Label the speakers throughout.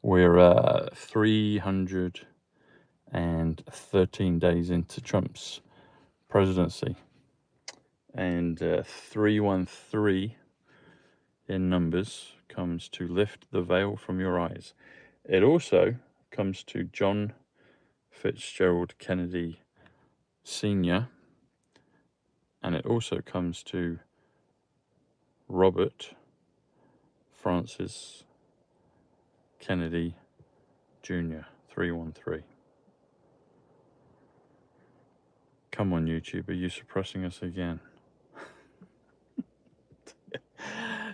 Speaker 1: We're 313 days into Trump's presidency, and 313 in numbers comes to lift the veil from your eyes. It also comes to John Fitzgerald Kennedy Sr., and it also comes to Robert Francis Kennedy Jr., 313. Come on, YouTube, are you suppressing us again?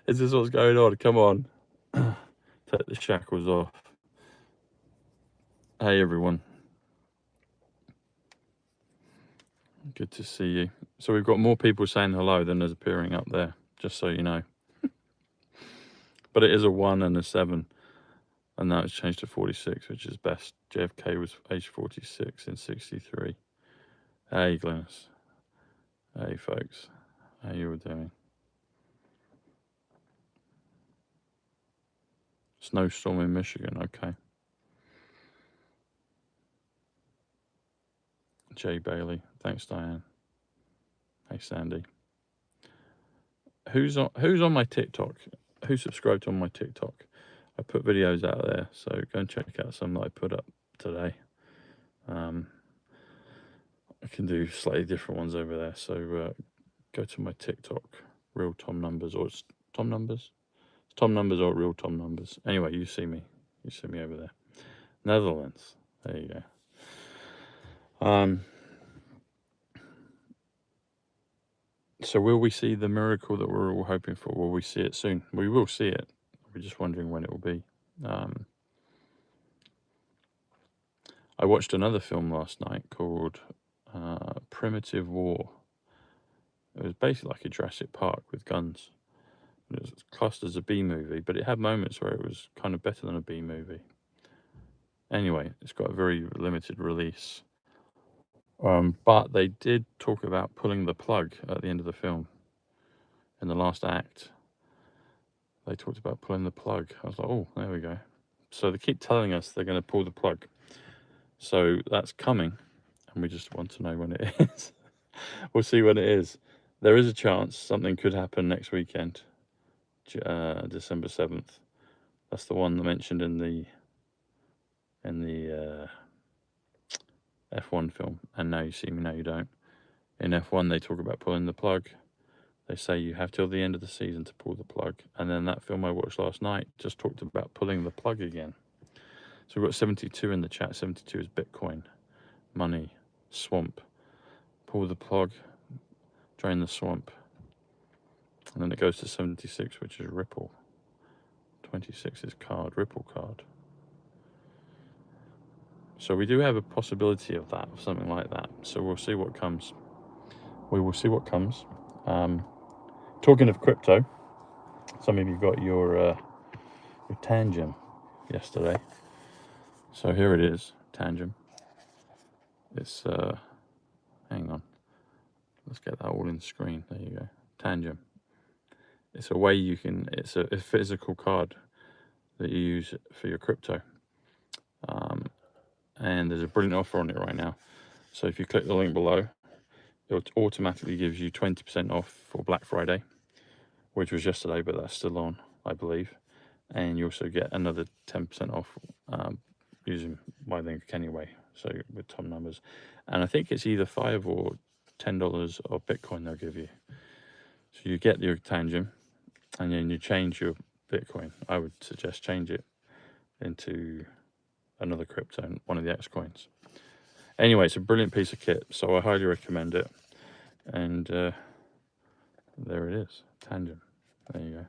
Speaker 1: Is this what's going on? Come on. Take the shackles off. Hey, everyone. Good to see you. So we've got more people saying hello than there's appearing up there, just so you know. But it is a 1 and a 7. And now it's changed to 46, which is best. JFK was age 46 in 63. Hey, Glennis. Hey, folks. How you all doing? Snowstorm in Michigan, okay. Jay Bailey. Thanks, Diane. Hey, Sandy. Who's on my TikTok? Who subscribed on my TikTok? I put videos out there, so go and check out some that I put up today. I can do slightly different ones over there, so go to my TikTok, Real Tom Numbers, or it's Tom Numbers? It's Tom Numbers or Real Tom Numbers. Anyway, you see me over there. Netherlands, there you go. So will we see the miracle that we're all hoping for? Will we see it soon? We will see it. We're just wondering when it will be. I watched another film last night called Primitive War. It was basically like a Jurassic Park with guns. It was classed as a B movie, but it had moments where it was kind of better than a B movie. Anyway, it's got a very limited release. But they did talk about pulling the plug at the end of the film. In the last act, they talked about pulling the plug. I was like, oh, there we go. So they keep telling us they're going to pull the plug. So that's coming, and we just want to know when it is. We'll see when it is. There is a chance something could happen next weekend, December 7th. That's the one mentioned in the F1 film. And Now You See Me, Now You Don't. In F1, they talk about pulling the plug. They say you have till the end of the season to pull the plug. And then that film I watched last night just talked about pulling the plug again. So we've got 72 in the chat. 72 is Bitcoin, money, swamp. Pull the plug, drain the swamp. And then it goes to 76, which is Ripple. 26 is card, Ripple card. So we do have a possibility of that, of something like that. So we'll see what comes. We will see what comes. Talking of crypto, some of you got your Tangem yesterday. So here it is, Tangem. It's, hang on. Let's get that all in screen. There you go. Tangem. It's a way you can, it's a physical card that you use for your crypto. And there's a brilliant offer on it right now. So if you click the link below, it automatically gives you 20% off for Black Friday, which was yesterday, but that's still on, I believe. And you also get another 10% off using my link anyway, so with Tom Numbers. And I think it's either $5 or $10 of Bitcoin they'll give you. So you get your Tangem, and then you change your Bitcoin. I would suggest change it into another crypto, one of the X coins. Anyway, it's a brilliant piece of kit, so I highly recommend it. And there it is, Tangem. There you go.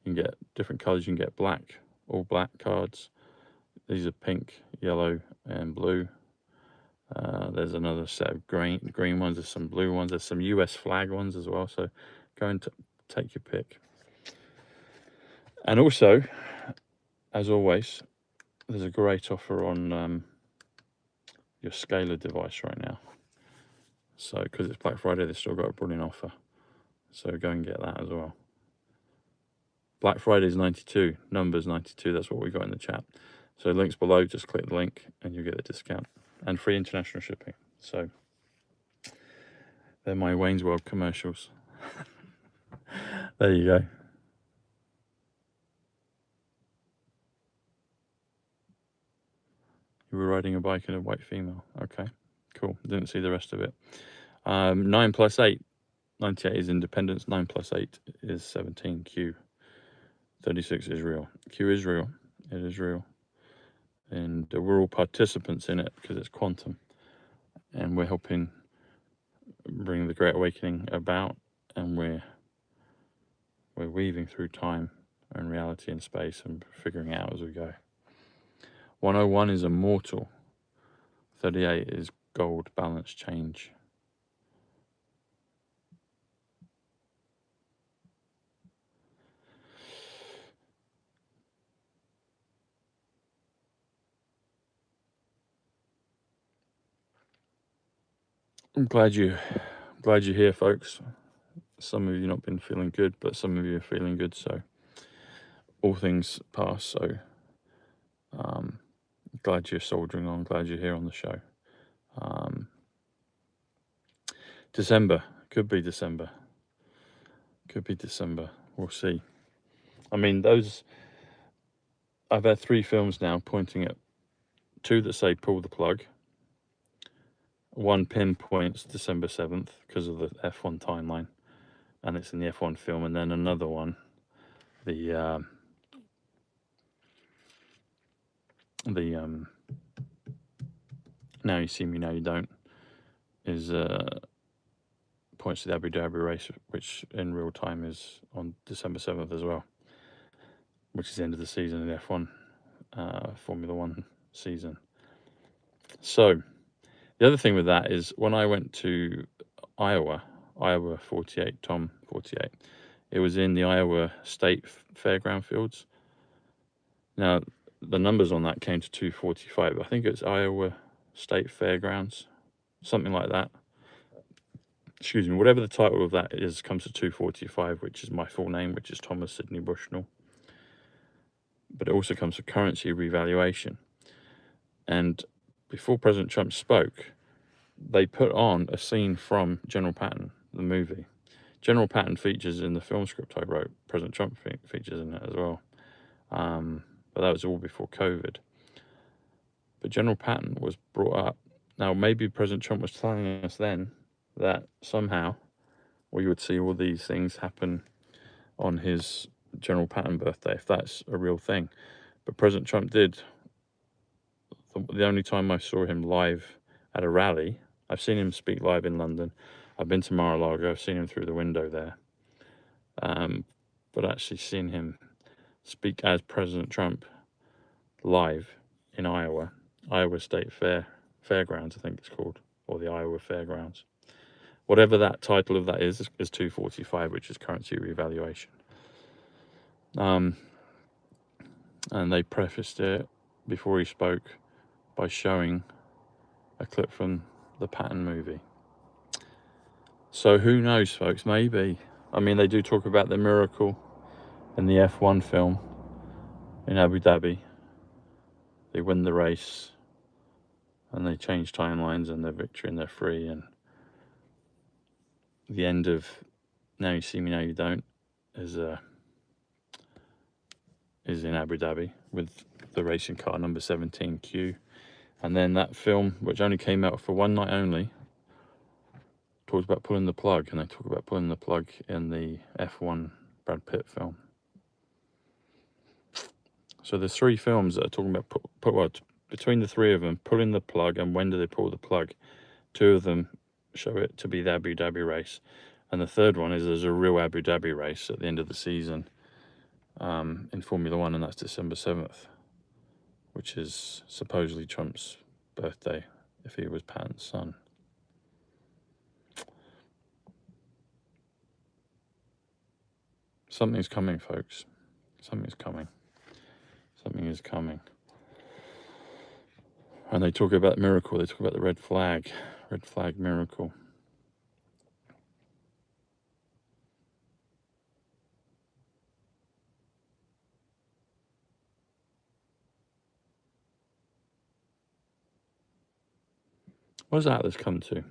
Speaker 1: You can get different colors. You can get black, all black cards. These are pink, yellow, and blue. There's another set of green ones. There's some blue ones. There's some US flag ones as well. So go and take your pick. And also, as always, there's a great offer on your Scalar device right now. So because it's Black Friday, they've still got a brilliant offer. So go and get that as well. Black Friday is 92, numbers 92, that's what we got in the chat. So links below, just click the link and you get the discount and free international shipping. So they're my Wayne's World commercials. There you go. You were riding a bike in a white female. Okay, cool. Didn't see the rest of it. 9 plus 8. 98 is independence. 9 plus 8 is 17. Q. 36 is real. Q is real. It is real. And we're all participants in it because it's quantum. And we're helping bring the Great Awakening about. And we're weaving through time and reality and space and figuring it out as we go. 101 is immortal. 38 is gold, balance, change. I'm glad you're here, folks. Some of you not been feeling good, but some of you are feeling good. So all things pass. So glad you're soldiering on. Glad you're here on the show. December, could be December. Could be December. We'll see. I mean, I've had 3 films now pointing at 2 that say pull the plug. 1 pinpoints December 7th because of the F1 timeline, and it's in the F1 film, and then another one, the Now You See Me, Now You Don't, is points to the Abu Dhabi race, which in real time is on December 7th as well, which is the end of the season in the F1 Formula 1 season. So the other thing with that is when I went to Iowa 48, Tom 48, it was in the Iowa State Fairground Fields. Now, the numbers on that came to 245. I think it's Iowa State Fairgrounds, something like that. Excuse me, whatever the title of that is comes to 245, which is my full name, which is Thomas Sidney Bushnell. But it also comes to currency revaluation. And before President Trump spoke, they put on a scene from General Patton, the movie. General Patton features in the film script I wrote. President Trump features in it as well. But that was all before COVID. But General Patton was brought up. Now, maybe President Trump was telling us then that somehow we would see all these things happen on his General Patton birthday, if that's a real thing. But President Trump did. The only time I saw him live at a rally, I've seen him speak live in London. I've been to Mar-a-Lago. I've seen him through the window there. But actually seeing him speak as President Trump live in Iowa State Fairgrounds, I think it's called, or the Iowa Fairgrounds. Whatever that title of that is 245, which is currency revaluation. And they prefaced it before he spoke by showing a clip from the Patton movie. So who knows, folks? Maybe. I mean, they do talk about the miracle in the F1 film in Abu Dhabi. They win the race and they change timelines and they're victory and they're free. And the end of Now You See Me, Now You Don't is in Abu Dhabi with the racing car number 17Q. And then that film, which only came out for one night only, talks about pulling the plug, and they talk about pulling the plug in the F1 Brad Pitt film. So there's 3 films that are talking about, between the 3 of them, pulling the plug and when do they pull the plug. 2 of them show it to be the Abu Dhabi race. And the 3rd one is there's a real Abu Dhabi race at the end of the season in Formula 1, and that's December 7th, which is supposedly Trump's birthday, if he was Patton's son. Something's coming, folks. Something's coming. Something is coming. And they talk about miracle. They talk about the red flag miracle. What does Atlas come to?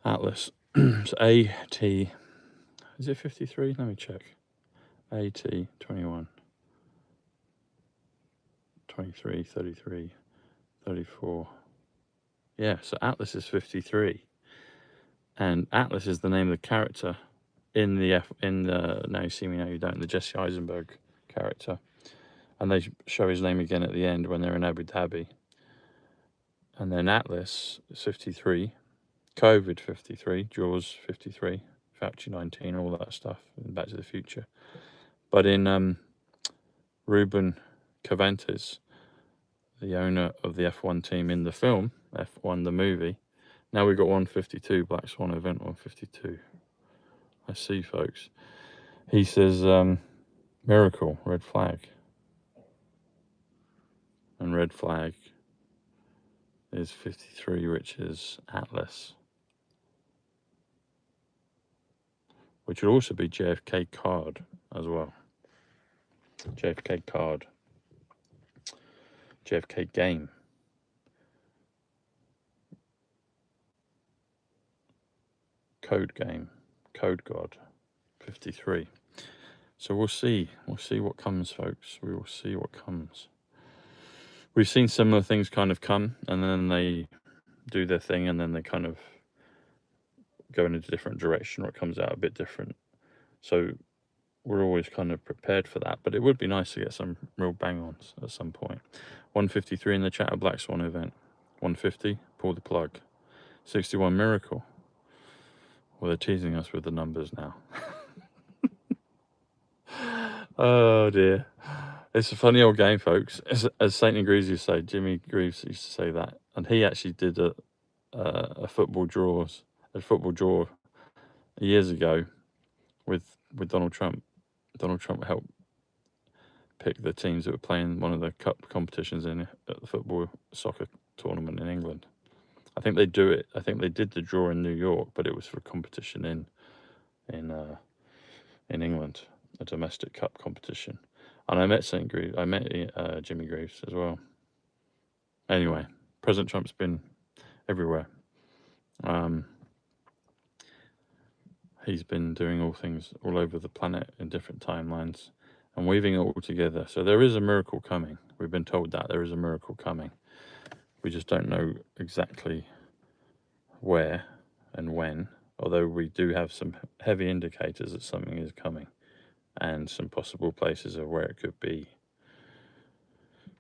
Speaker 1: Atlas. So AT, is it 53? Let me check. AT 21, 23, 33, 34. Yeah, so Atlas is 53. And Atlas is the name of the character in the Now You See Me, Now You Don't, the Jesse Eisenberg character. And they show his name again at the end when they're in Abu Dhabi. And then Atlas is 53, COVID 53, Jaws 53, Fauci 19, all that stuff, and Back to the Future. But in Ruben Cervantes, the owner of the F1 team in the film, F1 the movie, now we've got 152, Black Swan event 152. I see, folks. He says, miracle, red flag. And red flag is 53, which is Atlas. Which would also be JFK card as well. JFK card. JFK game. Code game. Code God. 53. So we'll see. We'll see what comes, folks. We will see what comes. We've seen similar things kind of come, and then they do their thing, and then they kind of go in a different direction, or it comes out a bit different. So we're always kind of prepared for that, but it would be nice to get some real bang-ons at some point. 153 in the chat, a Black Swan event. 150, pull the plug. 61, miracle. Well, they're teasing us with the numbers now. Oh dear. It's a funny old game, folks. As St. Greaves used to say, Jimmy Greaves used to say that, and he actually did a football draw years ago with Donald Trump. Donald Trump helped pick the teams that were playing one of the cup competitions at the soccer tournament in England. I think they do it. I think they did the draw in New York, but it was for a competition in England, a domestic cup competition. And I met St. Greaves. I met Jimmy Greaves as well. Anyway, President Trump's been everywhere. He's been doing all things all over the planet in different timelines and weaving it all together. So there is a miracle coming. We've been told that there is a miracle coming. We just don't know exactly where and when, although we do have some heavy indicators that something is coming and some possible places of where it could be.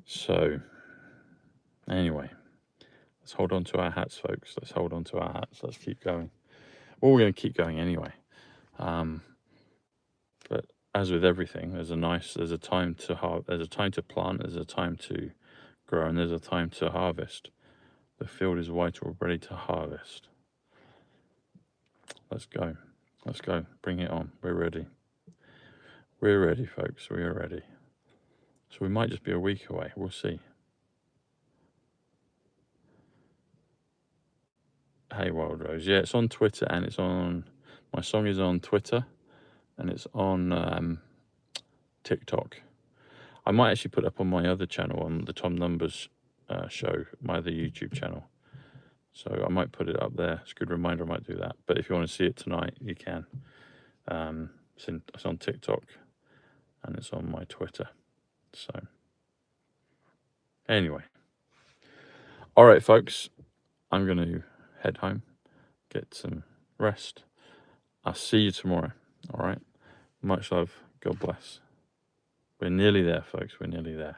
Speaker 1: So anyway, let's hold on to our hats, folks. Let's hold on to our hats. Let's keep going. Well, we're going to keep going anyway. But as with everything, there's a time to there's a time to plant, there's a time to grow, and there's a time to harvest. The field is white, we're ready to harvest. Let's go. Let's go. Bring it on. We're ready. We're ready, folks. We are ready. So we might just be a week away. We'll see. Hey, Wild Rose. Yeah, it's on Twitter, and it's on... My song is on Twitter, and it's on TikTok. I might actually put it up on my other channel, on the Tom Numbers show, my other YouTube channel. So I might put it up there. It's a good reminder, I might do that. But if you want to see it tonight, you can. It's on TikTok, and it's on my Twitter. So anyway. All right, folks. I'm going to head home, get some rest. I'll see you tomorrow. All right. Much love. God bless. We're nearly there, folks. We're nearly there.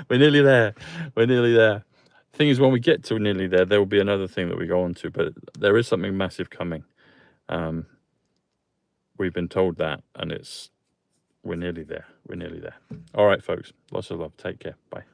Speaker 1: We're nearly there. We're nearly there. The thing is, when we get to nearly there, there will be another thing that we go on to, but there is something massive coming. We've been told that, and we're nearly there. We're nearly there. All right, folks. Lots of love. Take care. Bye.